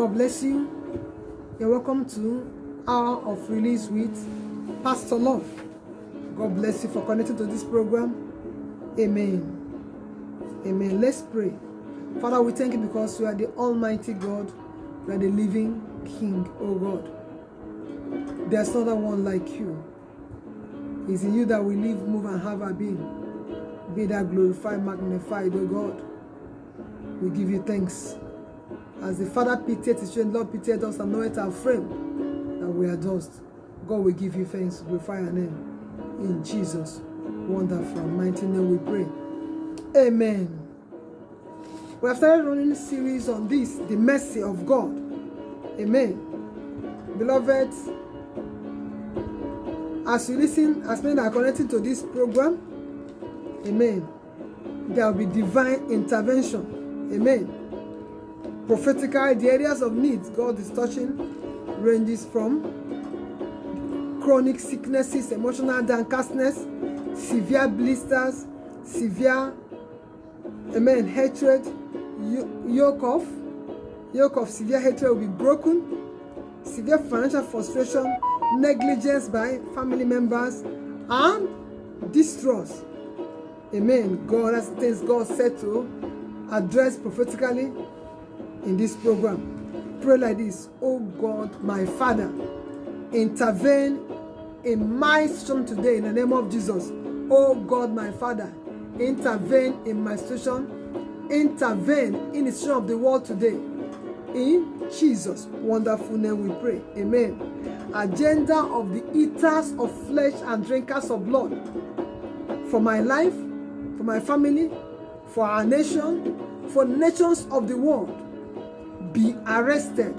God bless you. You're welcome to Hour of Release with Pastor Love. God bless you for connecting to this program. Amen. Amen. Let's pray. Father, we thank you because you are the Almighty God. You are the living King, oh God. There's no other one like you. It's in you that we live, move, and have our being. Be thou glorified, magnified, oh God. We give you thanks. As the Father pitied his children, Lord pitied us and knoweth our frame, that we are dust. God will give you thanks, glorify your name. In Jesus' wonderful, mighty name we pray. Amen. We have started running a series on this, the mercy of God. Amen. Beloved, as you listen, as many are connecting to this program, amen, there will be divine intervention. Amen. Prophetically, the areas of needs God is touching ranges from chronic sicknesses, emotional downcastness, severe blisters, severe, amen, hatred, yoke of severe hatred will be broken, severe financial frustration, negligence by family members, and distrust. Amen. God has things God said to address prophetically in this program. Pray like this: oh God, my Father, intervene in my situation today in the name of Jesus. Oh God, my Father, intervene in my situation. Intervene in the situation of the world today. In Jesus' wonderful name we pray. Amen. Agenda of the eaters of flesh and drinkers of blood. For my life, for my family, for our nation, for nations of the world, be arrested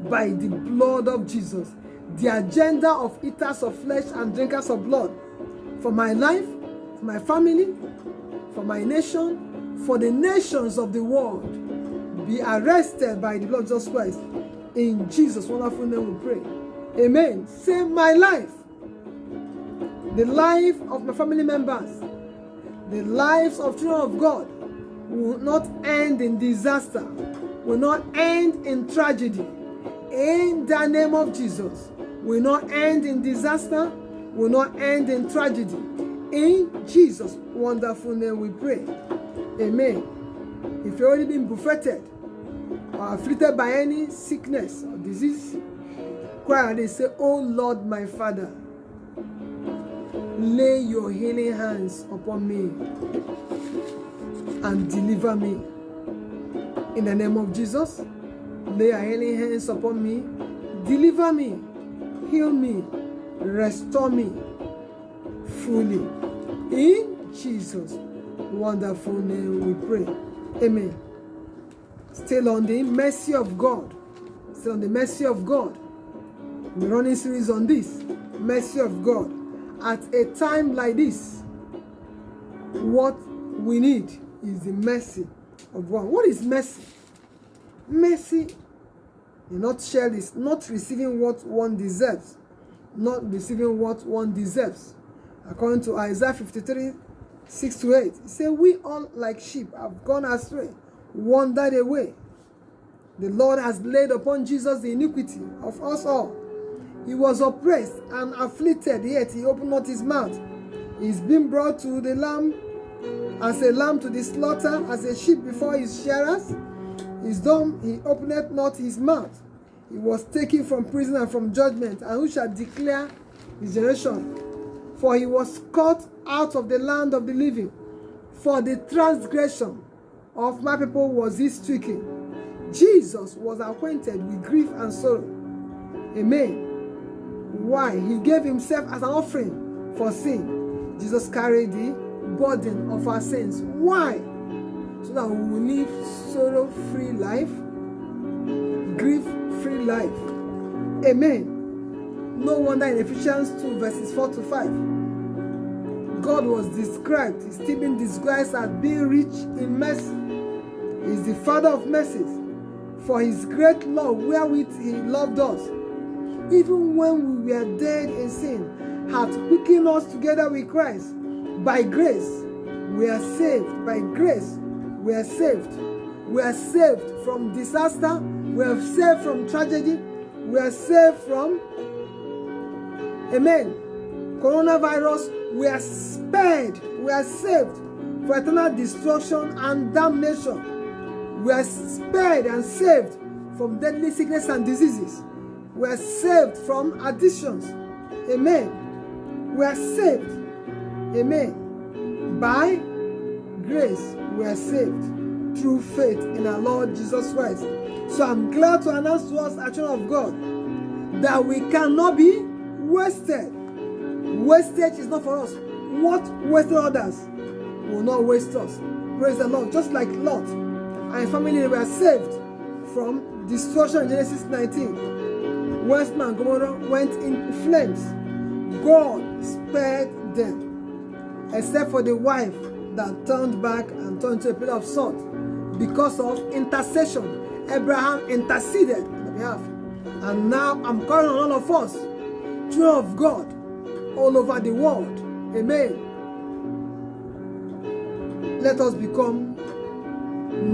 by the blood of Jesus. The agenda of eaters of flesh and drinkers of blood. For my life, for my family, for my nation, for the nations of the world, be arrested by the blood of Jesus Christ. In Jesus' wonderful name we pray. Amen. Say, my life, the life of my family members, the lives of children of God will not end in disaster, will not end in tragedy. In the name of Jesus, will not end in disaster, will not end in tragedy. In Jesus' wonderful name we pray. Amen. If you've already been buffeted or afflicted by any sickness or disease, cry and they say, oh Lord, my Father, lay your healing hands upon me and deliver me. In the name of Jesus, lay your healing hands upon me, deliver me, heal me, restore me fully. In Jesus' wonderful name we pray. Amen. Still on the mercy of God. Still on the mercy of God. We're running series on this. Mercy of God. At a time like this, what we need is the mercy of God. What is mercy? Mercy, in a nutshell, is not receiving what one deserves. Not receiving what one deserves. According to Isaiah 53, 6-8, it says, we all like sheep have gone astray, wandered away. The Lord has laid upon Jesus the iniquity of us all. He was oppressed and afflicted, yet he opened not his mouth. He is being brought to the lamb, as a lamb to the slaughter, as a sheep before his shearers. Is dumb, he opened not his mouth. He was taken from prison and from judgment, and who shall declare his generation? For he was cut out of the land of the living. For the transgression of my people was he stricken. Jesus was acquainted with grief and sorrow. Amen. Why? He gave himself as an offering for sin. Jesus carried the burden of our sins. Why? So that we will live sorrow-free life, grief-free life. Amen. No wonder in Ephesians 2 verses 4-5, God was described, he's still been described as being rich in mercy. He is the Father of mercies. For his great love wherewith he loved us, even when we were dead in sin, hath quickened us together with Christ. By grace we are saved. By grace we are saved. We are saved from disaster. We are saved from tragedy. We are saved from, amen, coronavirus. We are spared. We are saved for eternal destruction and damnation. We are spared and saved from deadly sickness and diseases. We are saved from addictions. Amen. We are saved. Amen. By grace, we are saved through faith in our Lord Jesus Christ. So I'm glad to announce to us, as children of God, that we cannot be wasted. Wastage is not for us. What wasted others will not waste us. Praise the Lord. Just like Lot and his family were saved from destruction in Genesis 19. When Sodom and Gomorrah went in flames, God spared them, except for the wife that turned back and turned to a pillar of salt because of intercession. Abraham interceded on the behalf. And now I'm calling on all of us, children of God, all over the world. Amen. Let us become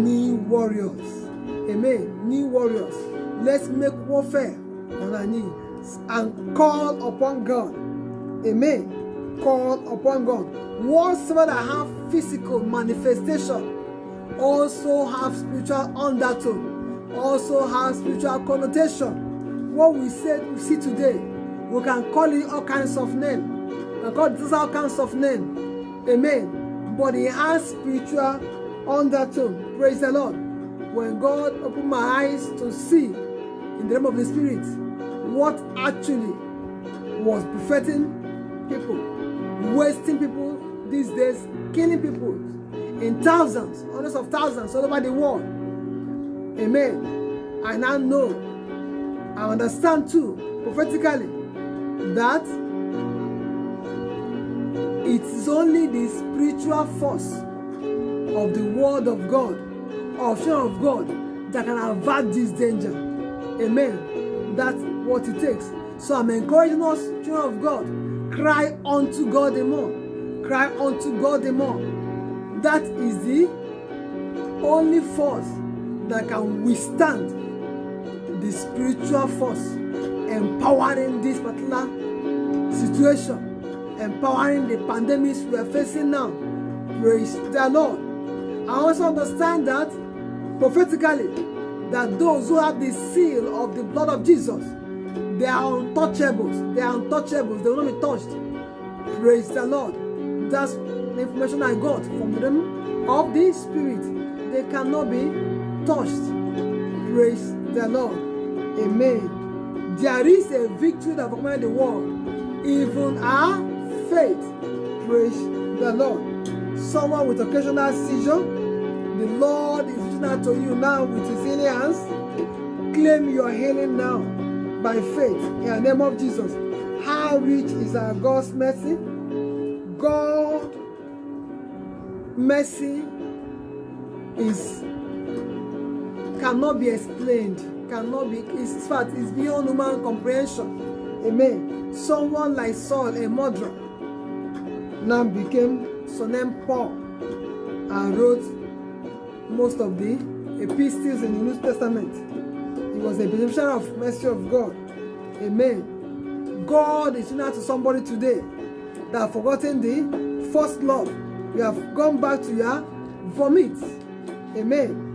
new warriors. Amen. New warriors. Let's make warfare on our knees and call upon God. Amen. Call upon God. Whatsoever that have physical manifestation also have spiritual undertone, also have spiritual connotation. What we see today, we can call it all kinds of names. We can call this all kinds of names. Amen. But it has spiritual undertone. Praise the Lord. When God opened my eyes to see in the realm of the Spirit what actually was befitting people, wasting people these days, killing people in thousands, hundreds of thousands all over the world. Amen. I now know, I understand too, prophetically, that it is only the spiritual force of the Word of God, of children of God, that can avert this danger. Amen. That's what it takes. So I'm encouraging us, children of God, cry unto God the more. Cry unto God the more. That is the only force that can withstand the spiritual force empowering this particular situation, empowering the pandemics we are facing now. Praise the Lord. I also understand that prophetically, that those who have the seal of the blood of Jesus, they are untouchables. They are untouchables. They will not be touched. Praise the Lord. That's the information I got from them of the Spirit. They cannot be touched. Praise the Lord. Amen. There is a victory that command the world, even our faith. Praise the Lord. Someone with occasional seizure, the Lord is reaching out to you now with his healing hands. Claim your healing now by faith in the name of Jesus. How rich is our God's mercy? God's mercy cannot be explained, cannot be, it's fact, it's beyond human comprehension. Amen. Someone like Saul, a murderer, now became named Paul and wrote most of the epistles in the New Testament. He was a beneficiary of mercy of God. Amen. God is reaching out to somebody today that have forgotten the first love. You have gone back to your vomit. Amen.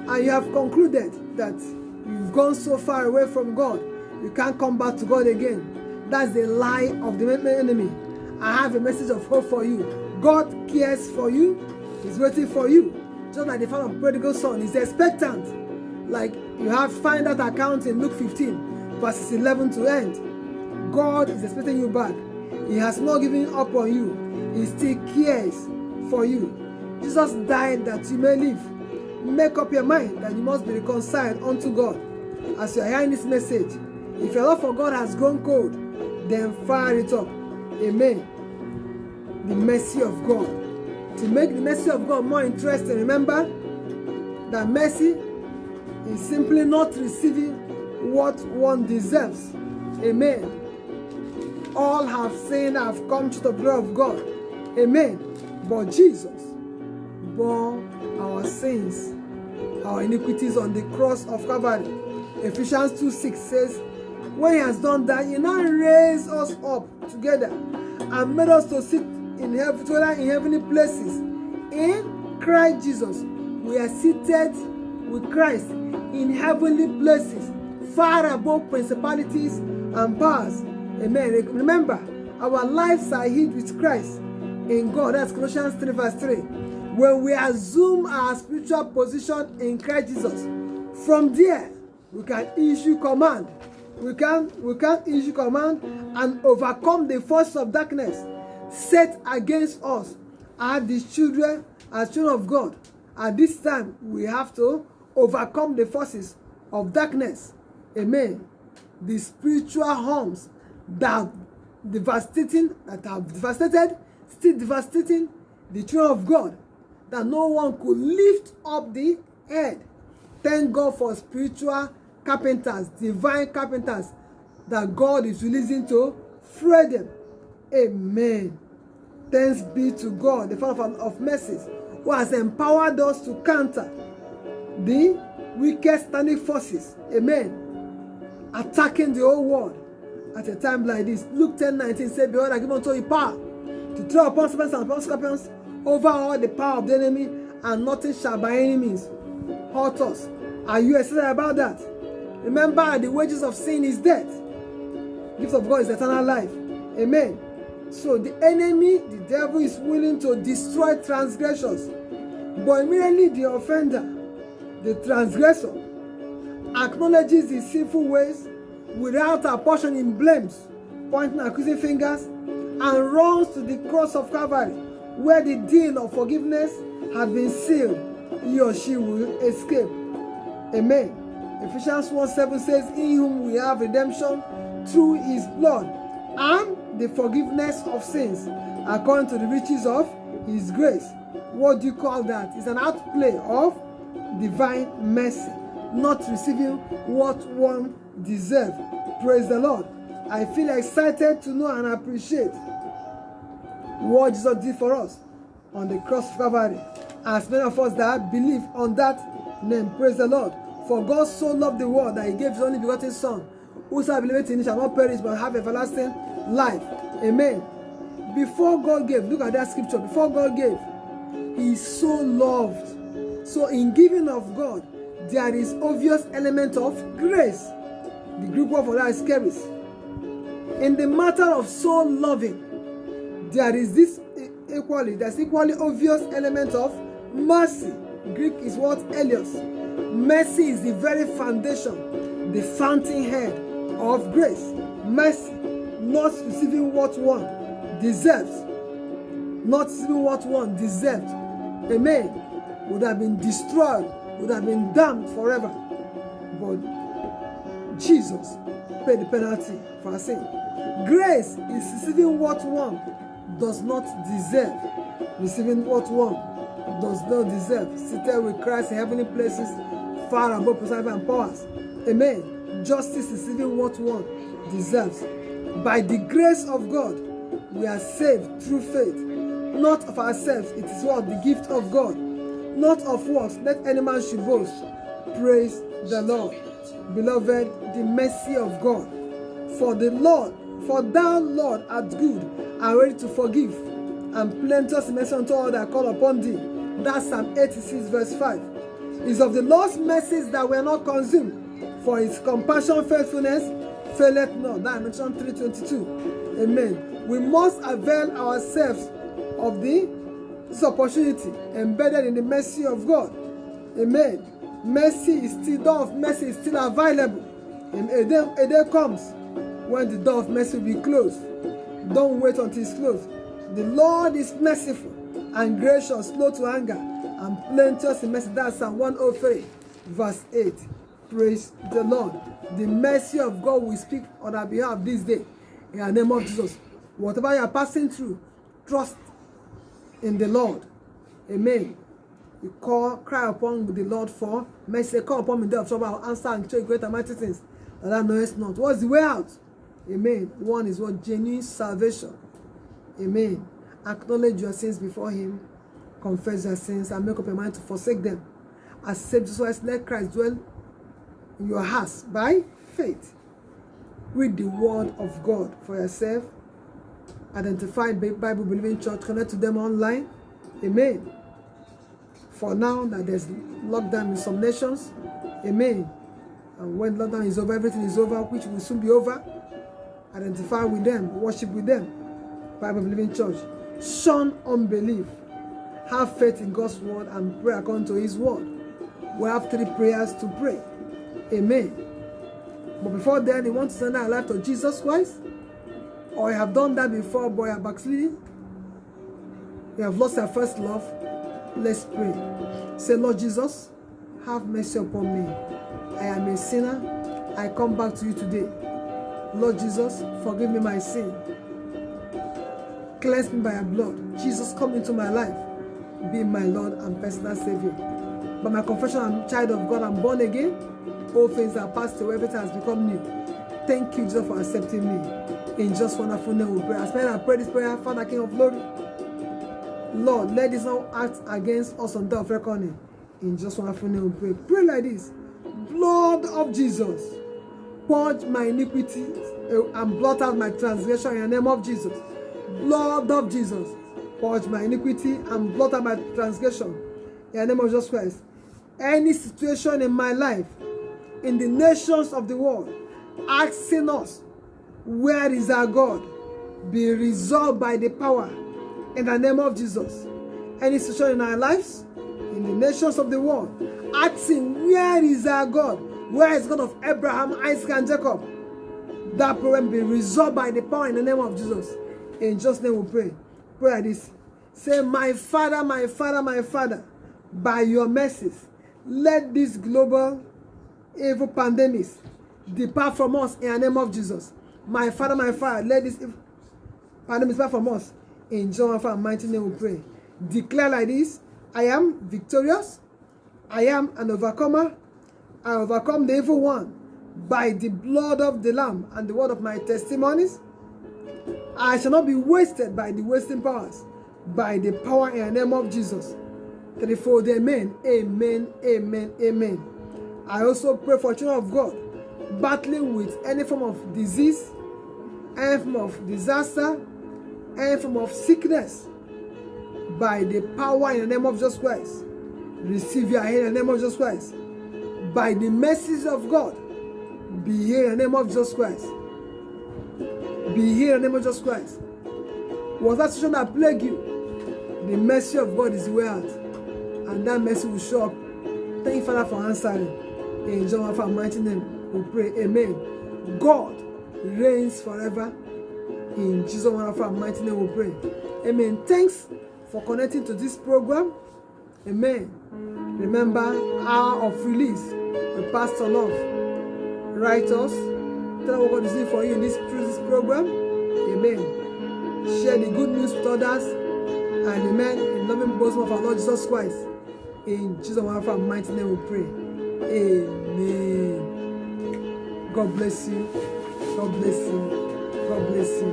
And you have concluded that you've gone so far away from God, you can't come back to God again. That's the lie of the enemy. I have a message of hope for you. God cares for you. He's waiting for you. Just like the father of prodigal son, he's expectant. Like you find that account in Luke 15, verses 11 to end. God is expecting you back. He has not given up on you. He still cares for you. Jesus died that you may live. Make up your mind that you must be reconciled unto God. As you are hearing this message, if your love for God has grown cold, then fire it up. Amen. The mercy of God. To make the mercy of God more interesting, remember that mercy is simply not receiving what one deserves. Amen. All have sinned, have come to the glory of God. Amen. But Jesus bore our sins our iniquities on the cross of Calvary. Ephesians 2:6 says, when he has done that, he now raised us up together and made us to sit in heavenly places. In Christ Jesus, we are seated with Christ in heavenly places, far above principalities and powers. Amen. Remember, our lives are hid with Christ in God. That's Colossians 3:3. When we assume our spiritual position in Christ Jesus, from there we can issue command. We can issue command and overcome the forces of darkness set against us as children of God. At this time, we have to overcome the forces of darkness. Amen. The spiritual harms that have devastated, still devastating the children of God, that no one could lift up the head. Thank God for spiritual carpenters, divine carpenters, that God is releasing to free them. Amen. Thanks be to God, the Father of mercies, who has empowered us to counter the wicked standing forces. Amen. Attacking the whole world at a time like this. Luke 10:19 said, behold, I give unto you power to tread upon serpents and upon scorpions, over all the power of the enemy, and nothing shall by any means hurt us. Are you excited about that? Remember, the wages of sin is death. The gift of God is eternal life. Amen. So the enemy, the devil, is willing to destroy transgressions. But immediately the offender, the transgressor, acknowledges his sinful ways without apportioning blames, pointing accusing fingers, and runs to the cross of Calvary, where the deal of forgiveness has been sealed, he or she will escape. Amen. Ephesians 1:7 says, in whom we have redemption through his blood, and the forgiveness of sins, according to the riches of his grace. What do you call that? It's an outplay of divine mercy, not receiving what one deserves. Praise the Lord. I feel excited to know and appreciate what Jesus did for us on the cross of Calvary. As many of us that believe on that name, praise the Lord. For God so loved the world that he gave his only begotten Son, whosoever believeth in him shall not perish but have everlasting life. Amen. Before God gave, look at that scripture. Before God gave, he so loved. So in giving of God, there is obvious element of grace. The Greek word for that is charis. In the matter of so loving, there's equally obvious element of mercy. Greek is what? Elios. Mercy is the very foundation, the fountainhead of grace. Mercy, not receiving what one deserves. Not receiving what one deserved. Amen. Would have been destroyed, would have been damned forever. But Jesus paid the penalty for our sin. Grace is receiving what one does not deserve. Receiving what one does not deserve. Seated with Christ in heavenly places, far above principalities and powers. Amen. Justice is receiving what one deserves. By the grace of God, we are saved through faith. Not of ourselves, it is what? The gift of God. Not of works, let any man should boast. Praise the Lord. Beloved, the mercy of God. For thou, Lord, art good and ready to forgive, and plenteous in mercy unto all that call upon thee. That's Psalm 86 verse 5. It's of the Lord's mercies that we are not consumed, for his compassion, faithfulness, faileth not. That mentioned 3:22. Amen. We must avail ourselves of this opportunity embedded in the mercy of God. Amen. Mercy is still, door of mercy is still available. And a day comes when the door of mercy will be closed. Don't wait until it's closed. The Lord is merciful and gracious, slow to anger, and plenteous in mercy. That's Psalm 103, verse 8. Praise the Lord. The mercy of God will speak on our behalf this day. In the name of Jesus. Whatever you are passing through, trust in the Lord. Amen. You cry upon the Lord for mercy. Call upon me, day of trouble. I'll answer and show you great and mighty things that thou knowest not. What's the way out? Amen. One is what? Genuine salvation. Amen. Acknowledge your sins before him. Confess your sins and make up your mind to forsake them. accept Jesus Christ, let Christ dwell in your hearts by faith. Read the word of God for yourself. Identify Bible believing church, connect to them online. Amen. For now that there's lockdown in some nations, amen. And when lockdown is over, everything is over, which will soon be over. Identify with them, worship with them. Bible believing church. Shun unbelief. Have faith in God's word and pray according to his word. We have 3 prayers to pray. Amen. But before then, you want to surrender our life to Jesus Christ? Or you have done that before, but you are backsliding? You have lost your first love? Let's pray. Say, Lord Jesus, have mercy upon me. I am a sinner. I come back to you today. Lord Jesus, forgive me my sin. Cleanse me by your blood. Jesus, come into my life. Be my Lord and personal Savior. By my confession, I'm a child of God. I'm born again. All things are passed away. Everything has become new. Thank you, Jesus, for accepting me. In just wonderful name we pray. As I pray this prayer, Father, King of glory, Lord, let this not act against us on the day of reckoning. In just wonderful name we pray. Pray like this. Blood of Jesus, purge my iniquity and blot out my transgression in the name of Jesus. Blood of Jesus, purge my iniquity and blot out my transgression in the name of Jesus Christ. Any situation in my life, in the nations of the world, asking us, where is our God? Be resolved by the power in the name of Jesus. Any situation in our lives, in the nations of the world, asking, where is our God? Where is God of Abraham, Isaac, and Jacob? That problem be resolved by the power in the name of Jesus. In Jesus' name we pray. Pray like this. Say, my Father, my Father, my Father, by your mercies, let this global evil pandemics depart from us in the name of Jesus. My Father, let this pandemic depart from us. In Jesus' mighty name we pray. Declare like this. I am victorious. I am an overcomer. I overcome the evil one by the blood of the Lamb and the word of my testimonies. I shall not be wasted by the wasting powers, by the power in the name of Jesus. 34, amen, amen, amen, amen. I also pray for children of God battling with any form of disease, any form of disaster, any form of sickness. By the power in the name of Jesus Christ, receive your healing in the name of Jesus Christ. By the mercies of God, be healed in the name of Jesus Christ. Be healed in the name of Jesus Christ. Was that situation that plagued you? The mercy of God is way out, and that mercy will show up. Thank you, Father, for answering. In Jesus' mighty name, we pray. Amen. God reigns forever. In Jesus' mighty name, we pray. Amen. Thanks for connecting to this program. Amen. Remember, hour of release with Pastor Love. Write us. Tell us what God is doing for you in this program. Amen. Share the good news with others. And amen. In loving bosom of our Lord Jesus Christ. In Jesus' mighty name we pray. Amen. God bless you. God bless you. God bless you.